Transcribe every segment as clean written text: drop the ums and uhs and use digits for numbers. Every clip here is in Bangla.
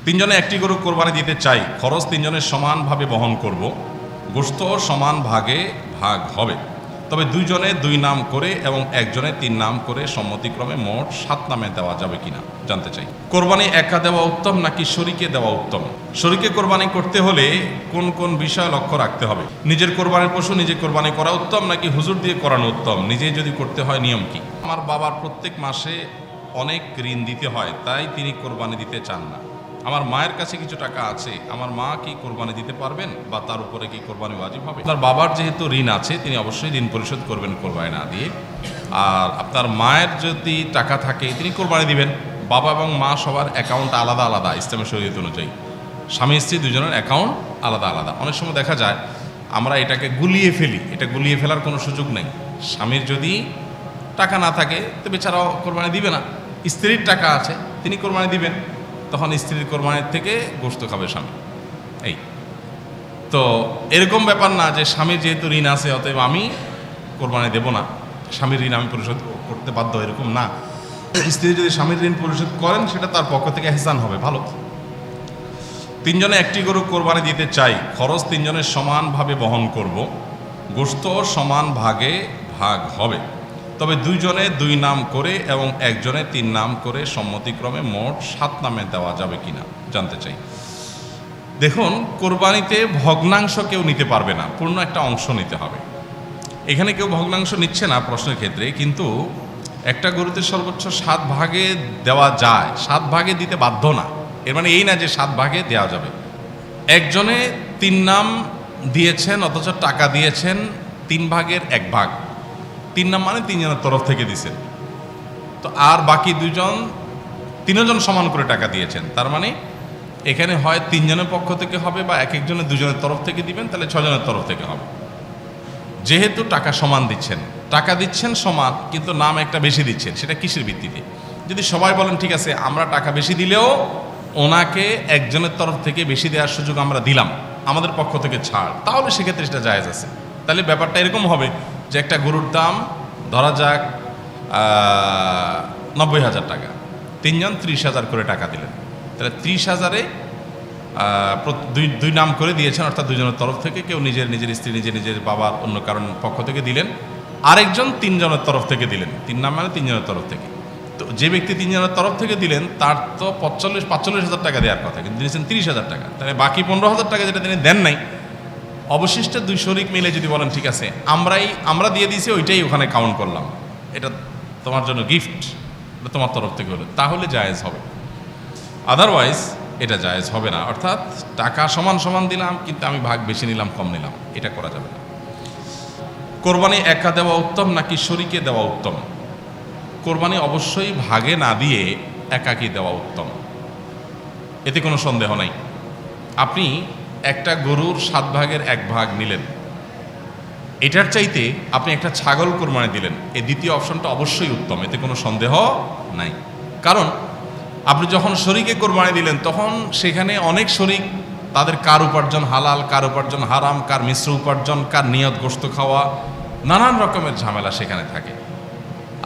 তিনজনে একটি গরু কোরবানি দিতে চাই, খরচ তিনজনের সমানভাবে বহন করব, গোশত সমান ভাগে ভাগ হবে, তবে দুইজনে দুই নাম করে এবং একজনে তিন নাম করে সম্মতিক্রমে মোট 7 নামে দেওয়া যাবে কিনা জানতে চাই। কোরবানি একা দেওয়া উত্তম নাকি শরীকে দেওয়া উত্তম? শরীকে কোরবানি করতে হলে কোন কোন বিষয় লক্ষ্য রাখতে হবে? নিজের কোরবানির পশু নিজে কোরবানি করা উত্তম নাকি হুজুর দিয়ে করানো উত্তম? নিজেই যদি করতে হয় নিয়ম কি? আমার বাবার প্রত্যেক মাসে অনেক ঋণ দিতে হয়, তাই তিনি কোরবানি দিতে চান না। আমার মায়ের কাছে কিছু টাকা আছে, আমার মা কি কোরবানি দিতে পারবেন বা তার উপরে কি কোরবানি ওয়াজিব হবে? আপনার বাবার যেহেতু ঋণ আছে, তিনি অবশ্যই ঋণ পরিশোধ করবেন কোরবানি না দিয়ে। আর আপনার মায়ের যদি টাকা থাকে তিনি কোরবানি দিবেন। বাবা এবং মা সবার অ্যাকাউন্ট আলাদা আলাদা ইসলামের শরীয়ত অনুযায়ী। স্বামী স্ত্রী দুজনের অ্যাকাউন্ট আলাদা আলাদা। অনেক সময় দেখা যায় আমরা এটাকে গুলিয়ে ফেলি, এটা গুলিয়ে ফেলার কোনো সুযোগ নেই। স্বামীর যদি টাকা না থাকে তো বেচারাও কোরবানি দিবে না, স্ত্রীর টাকা আছে তিনি কোরবানি দিবেন, তখন স্ত্রীর কোরবানির থেকে গোশত খাবে স্বামী। এই তো এরকম ব্যাপার না যে স্বামীর যেহেতু ঋণ আছে অতএব আমি কোরবানি দেব না, স্বামীর ঋণ আমি পরিশোধ করতে বাধ্য, এরকম না। স্ত্রী যদি স্বামীর ঋণ পরিশোধ করেন সেটা তার পক্ষ থেকে এহসান হবে, ভালো। তিনজনে একটি গরু কোরবানি দিতে চাই, খরচ তিনজনের সমানভাবে বহন করব, গোশত সমান ভাগে ভাগ হবে, তবে দুইজনে দুই নাম করে এবং একজনে তিন নাম করে সম্মতিক্রমে মোট 7 নামে দেওয়া যাবে কিনা জানতে চাই। দেখুন, কোরবানিতে ভগ্নাংশ কেউ নিতে পারবে না, পূর্ণ একটা অংশ নিতে হবে। এখানে কেউ ভগ্নাংশ নিচ্ছে না প্রশ্নের ক্ষেত্রে, কিন্তু একটা গরুতে সর্বোচ্চ 7 ভাগে দেওয়া যায়, 7 ভাগে দিতে বাধ্য না। এর মানে এই না যে 7 ভাগে দেওয়া যাবে। একজনে 3 নাম দিয়েছেন অথচ টাকা দিয়েছেন 3 ভাগের 1 ভাগ, 3 নাম মানে 3 জনের তরফ থেকে দিয়েছেন, তো আর বাকি 3জন সমান করে টাকা দিয়েছেন। তার মানে এখানে হয় 3 জনের পক্ষ থেকে হবে বা এক একজনের 2 জনের তরফ থেকে দিবেন, তাহলে 6 জনের তরফ থেকে হবে। যেহেতু টাকা সমান দিচ্ছেন, টাকা দিচ্ছেন সমান, কিন্তু নাম একটা বেশি দিচ্ছেন, সেটা কিসের ভিত্তিতে? যদি সবাই বলেন ঠিক আছে আমরা টাকা বেশি দিলেও ওনাকে একজনের তরফ থেকে বেশি দেওয়ার সুযোগ আমরা দিলাম, আমাদের পক্ষ থেকে ছাড়, তাহলে সেক্ষেত্রে সেটা জায়েজ আছে। তাহলে ব্যাপারটা এরকম হবে যে একটা গরুর দাম ধরা যাক 90,000 টাকা, 3 জন 30,000 করে টাকা দিলেন, তাহলে 30,000-এ দুই নাম করে দিয়েছেন, অর্থাৎ 2 জনের তরফ থেকে, কেউ নিজের স্ত্রী নিজের বাবার অন্য কারণ পক্ষ থেকে দিলেন, আরেকজন 3 জনের তরফ থেকে দিলেন। 3 নাম মানে 3 জনের তরফ থেকে। তো যে ব্যক্তি 3 জনের তরফ থেকে দিলেন তার তো 45,000 টাকা দেওয়ার কথা, কিন্তু দিয়েছেন 30,000 টাকা, তাহলে বাকি 15,000 টাকা যেটা তিনি দেন নাই, অবশিষ্ট 2 শরিক মিলে যদি বলেন ঠিক আছে আমরা দিয়ে দিয়েছি ওইটাই ওখানে কাউন্ট করলাম, এটা তোমার জন্য গিফট, তোমার তরফ থেকে হলো, তাহলে জায়েজ হবে। আদারওয়াইজ এটা জায়েজ হবে না। অর্থাৎ টাকা সমান সমান দিলাম কিন্তু আমি ভাগ বেশি নিলাম কম নিলাম, এটা করা যাবে না। কোরবানি একা দেওয়া উত্তম নাকি শরীকে দেওয়া উত্তম? কোরবানি অবশ্যই ভাগে না দিয়ে একাকী দেওয়া উত্তম, এতে কোনো সন্দেহ নাই। আপনি একটা গরুর 7 ভাগের 1 ভাগ নিলেন, এটার চাইতে আপনি একটা ছাগল কোরবানি দিলেন, এই দ্বিতীয় অপশনটা অবশ্যই উত্তম, এতে কোনো সন্দেহ নাই। কারণ আপনি যখন শরীকে কোরবানি দিলেন তখন সেখানে অনেক শরীক, তাদের কার উপার্জন হালাল, কার উপার্জন হারাম, কার মিশ্র উপার্জন, কার নিয়ত গোশত খাওয়া, নানান রকমের ঝামেলা সেখানে থাকে।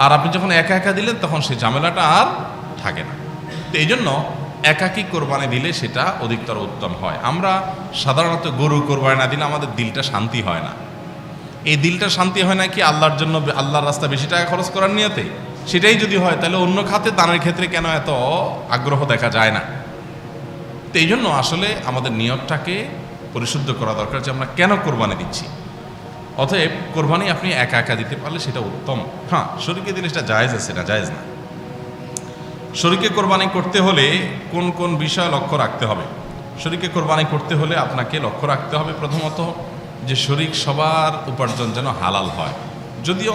আর আপনি যখন একা একা দিলেন তখন সেই ঝামেলাটা আর থাকে না। তো এই জন্য একাকী কোরবানি দিলে সেটা অধিকতর উত্তম হয়। আমরা সাধারণত গরু কোরবানি না দিলে আমাদের দিলটা শান্তি হয় না। এই দিলটা শান্তি হয় না কি আল্লাহর জন্য, আল্লাহর রাস্তা বেশি টাকা খরচ করার নিয়তে? সেটাই যদি হয় তাহলে অন্য খাতে দানের ক্ষেত্রে কেন এত আগ্রহ দেখা যায় না? তো এই জন্য আসলে আমাদের নিয়তটাকে পরিশুদ্ধ করা দরকার যে আমরা কেন কোরবানি দিচ্ছি। অতএব কোরবানি আপনি একা একা দিতে পারলে সেটা উত্তম। হ্যাঁ, শরীকে দিলে সেটা জায়েজ আছে, না জায়েজ না। শরীকে কোরবানি করতে হলে কোন কোন বিষয় লক্ষ্য রাখতে হবে? শরীকে কোরবানি করতে হলে আপনাকে লক্ষ্য রাখতে হবে প্রথমত যে শরীক সবার উপার্জন যেন হালাল হয়। যদিও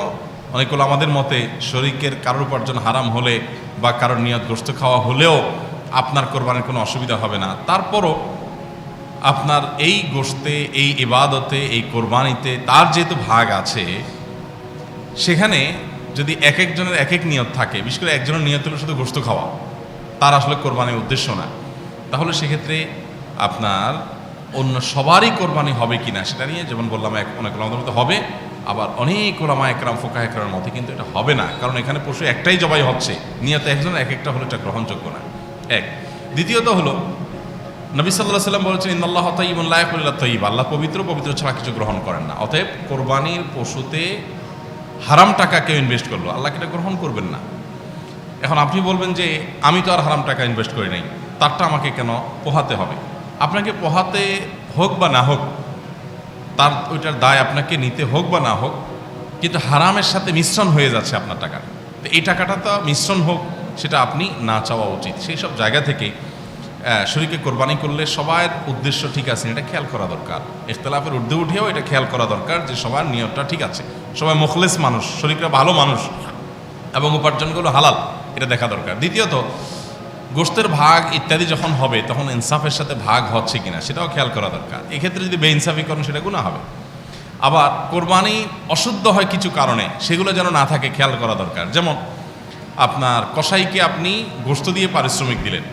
অনেকগুলো আমাদের মতে শরীকের কারোর উপার্জন হারাম হলে বা কারোর নিয়ত গোশত খাওয়া হলেও আপনার কোরবানির কোনো অসুবিধা হবে না, তারপরও আপনার এই গোশতে, এই ইবাদতে, এই কোরবানিতে তার যেহেতু ভাগ আছে, সেখানে যদি এক একজনের এক এক নিয়ত থাকে, বিশেষ করে একজনের নিয়ত হলো শুধু গোশত খাওয়া, তার আসলে কোরবানির উদ্দেশ্য না, তাহলে সেক্ষেত্রে আপনার অন্য সবারই কোরবানি হবে কিনা সেটা নিয়ে, যেমন বললাম অনেক ওলামাদের মতো হবে, আবার অনেক ওলামা একরাম ফোকাহ একরামের মতে কিন্তু এটা হবে না, কারণ এখানে পশু একটাই জবাই হচ্ছে, নিয়ত একজন এক একটা হলে এটা গ্রহণযোগ্য না। এক। দ্বিতীয়ত হলো নবী সাল্লাল্লাহু আলাইহি ওয়াসাল্লাম বলেছেন ইন্নাল্লাহা তাইয়্যিবুন লা ইয়াকুলু ইল্লা তাইয়্যিব, আল্লাহ পবিত্র, পবিত্র ছাড়া কিছু গ্রহণ করেন না। অতএব কোরবানির পশুতে হারাম টাকা কেউ ইনভেস্ট করলো, আল্লাহ এটা গ্রহণ করবেন না। এখন আপনি বলবেন যে আমি তো আর হারাম টাকা ইনভেস্ট করি নাই, তারটা আমাকে কেন পোহাতে হবে? আপনাকে পোহাতে হোক বা না হোক, তার ওইটার দায় আপনাকে নিতে হোক বা না হোক, কিন্তু হারামের সাথে মিশ্রণ হয়ে যাচ্ছে আপনার টাকা। তো এই টাকাটা তো মিশ্রণ হোক, সেটা আপনি না চাওয়া উচিত। সেই সব জায়গা থেকে শরীকে কোরবানি করলে সবার উদ্দেশ্য ঠিক আছে এটা খেয়াল করা দরকার। ইখতিলাফের ঊর্ধ্বে উঠেও এটা খেয়াল করা দরকার যে সবার নিয়তটা ঠিক আছে, সবাই মুখলেস মানুষ, শরীকরা ভালো মানুষ এবং উপার্জনগুলো হালাল, এটা দেখা দরকার। দ্বিতীয়ত, গোশতের ভাগ ইত্যাদি যখন হবে তখন ইনসাফের সাথে ভাগ হচ্ছে কিনা সেটাও খেয়াল করা দরকার। এক্ষেত্রে যদি বেইনসাফি করেন সেটা গুনাহ হবে। আবার কোরবানি অশুদ্ধ হয় কিছু কারণে, সেগুলো যেন না থাকে খেয়াল করা দরকার। যেমন আপনার কসাইকে আপনি গোশত দিয়ে পারিশ্রমিক দিলেন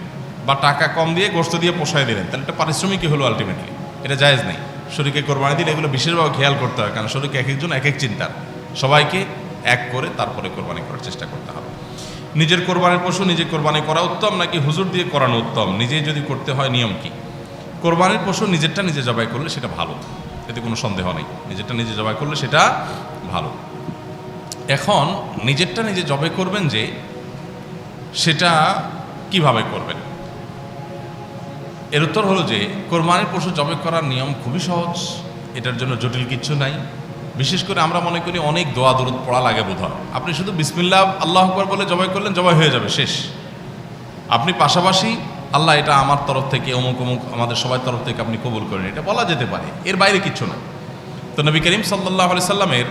বা টাকা কম দিয়ে গোশত দিয়ে পোষায় দিলেন, তাহলে এটা পারিশ্রমিকই হলো আলটিমেটলি, এটা জায়েজ নেই। শরীকে কোরবানি দিলে এগুলো বিশেষভাবে খেয়াল করতে হয়, কারণ শরীকে এক একজন এক এক চিন্তার, সবাইকে এক করে তারপরে কোরবানি করার চেষ্টা করতে হবে। নিজের কোরবানির পশু নিজে কোরবানি করা উত্তম নাকি হুজুর দিয়ে করানো উত্তম? নিজেই যদি করতে হয় নিয়ম কি? কোরবানির পশু নিজেরটা নিজে জবাই করলে সেটা ভালো, এতে কোনো সন্দেহ নেই। নিজেরটা নিজে জবাই করলে সেটা ভালো। এখন নিজেরটা নিজে জবাই করবেন যে, সেটা কিভাবে করবেন? এর উত্তর হলো যে কোরবানির পশু জবাই করার নিয়ম খুবই সহজ, এটার জন্য জটিল কিচ্ছু নাই। বিশেষ করে আমরা মনে করি অনেক দোয়া দরুদ পড়া লাগে বোধ হয়। আপনি শুধু বিসমিল্লাহ আল্লাহু আকবার বলে জবাই করলেন, জবাই হয়ে যাবে, শেষ। আপনি পাশাপাশি আল্লাহ এটা আমার তরফ থেকে অমুক অমুক আমাদের সবার তরফ থেকে আপনি কবুল করেন, এটা বলা যেতে পারে, এর বাইরে কিচ্ছু না। তো নবী করিম সাল্লাল্লাহু আলাইহি সাল্লামের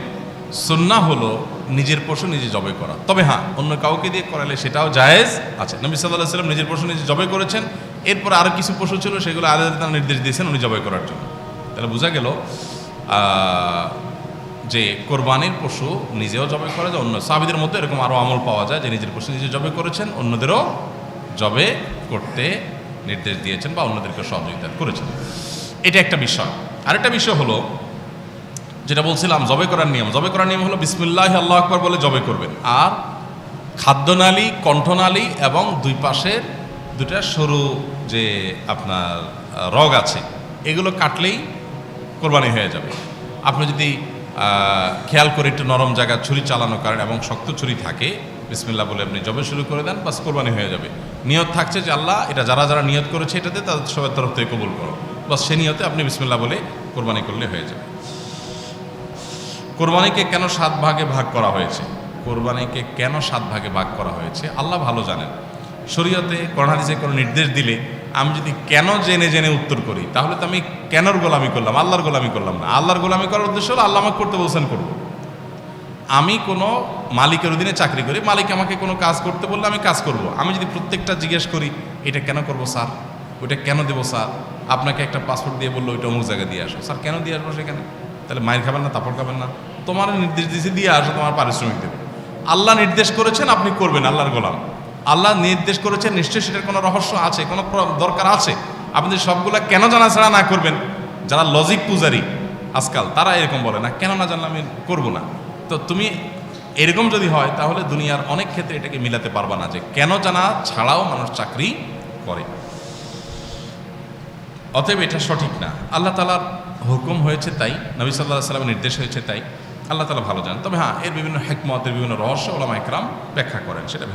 সুন্নাহ হলো নিজের পশু নিজে জবাই করা। তবে হ্যাঁ, অন্য কাউকে দিয়ে করালে সেটাও জায়েজ আছে। নবী সাল্লাল্লাহু আলাইহি সাল্লাম নিজের পশু নিজে জবাই করেছেন, এরপর আরও কিছু পশু ছিল সেগুলো আলাদা নির্দেশ দিয়েছেন উনি জবাই করার জন্য। তাহলে বোঝা গেল যে কোরবানির পশু নিজেও জবাই করা যায়। অন্য সাহাবীদের মধ্যে এরকম আরও আমল পাওয়া যায় যে নিজের পশু নিজে জবাই করেছেন, অন্যদেরও জবে করতে নির্দেশ দিয়েছেন বা অন্যদেরকে সহযোগিতা করেছেন। এটা একটা বিষয়। আরেকটা বিষয় হলো যেটা বলছিলাম জবে করার নিয়ম। জবে করার নিয়ম হলো বিসমিল্লাহ আল্লাহু আকবার বলে জবে করবেন, আর খাদ্যনালী, কণ্ঠনালী এবং দুই পাশের দুটা সরু যে আপনার রগ আছে এগুলো কাটলেই কোরবানি হয়ে যাবে। আপনি যদি খেয়াল করে একটু নরম জায়গা ছুরি চালানো করেন এবং শক্ত ছুরি থাকে, বিসমিল্লাহ বলে আপনি জবে শুরু করে দেন, বাস কোরবানি হয়ে যাবে। নিয়ত থাকছে যে আল্লাহ এটা যারা যারা নিয়ত করেছে এটাতে তাদের সবার তরফ থেকে কবুল করো, বাস সে নিয়তে আপনি বিসমিল্লাহ বলে কোরবানি করলে হয়ে যাবে। কোরবানিকে কেন 7 ভাগে ভাগ করা হয়েছে? কোরবানিকে কেন 7 ভাগে ভাগ করা হয়েছে আল্লাহ ভালো জানেন। শরীয়তে কোরআন হাদিসে কোনো নির্দেশ দিলে আমি যদি কেন জেনে জেনে উত্তর করি, তাহলে তো আমি কেনর গোলামি করলাম, আল্লাহর গোলামি করলাম না। আল্লাহর গোলামি করার উদ্দেশ্য হলো আল্লাহ আমাকে করতে বলছেন করব। আমি কোনো মালিকের অধীনে চাকরি করি, মালিক আমাকে কোনো কাজ করতে বললে আমি কাজ করব। আমি যদি প্রত্যেকটা জিজ্ঞেস করি এটা কেন করব স্যার, ওইটা কেন দেবো স্যার, আপনাকে একটা পাসপোর্ট দিয়ে বললো ওইটা অমুক জায়গায় দিয়ে আসো, স্যার কেন দিয়ে আসবো সেখানে? তাহলে মায়ের খাবেন না, তারপর খাবেন না? তোমার নির্দেশ দিয়েছে দিয়ে আসো, তোমার পারিশ্রমিক দেবে। আল্লাহ নির্দেশ করেছেন আপনি করবেন, আল্লাহর গোলাম। আল্লাহ নির্দেশ করেছেন নিশ্চয়ই সেটার কোনো রহস্য আছে, কোনো দরকার আছে। আপনি সবগুলা কেন জানা ছাড়া না করবেন। যারা লজিক পূজারি আজকাল তারা এরকম বলে না, কেন না জানলে আমি করবো না। তো তুমি এরকম যদি হয় তাহলে দুনিয়ার অনেক ক্ষেত্রে এটাকে মিলাতে পারবা না যে কেন জানা ছাড়াও মানুষ চাকরি করে। অতএব এটা সঠিক না। আল্লাহ তাআলার হুকুম হয়েছে তাই, নবী সাল্লাল্লাহু আলাইহি ওয়াসাল্লামের নির্দেশ হয়েছে তাই, আল্লাহ তাআলা ভালো জানেন। তবে হ্যাঁ, এর বিভিন্ন হিকমত, এর বিভিন্ন রহস্য উলামা ইকরাম ব্যাখ্যা করেন, সেটা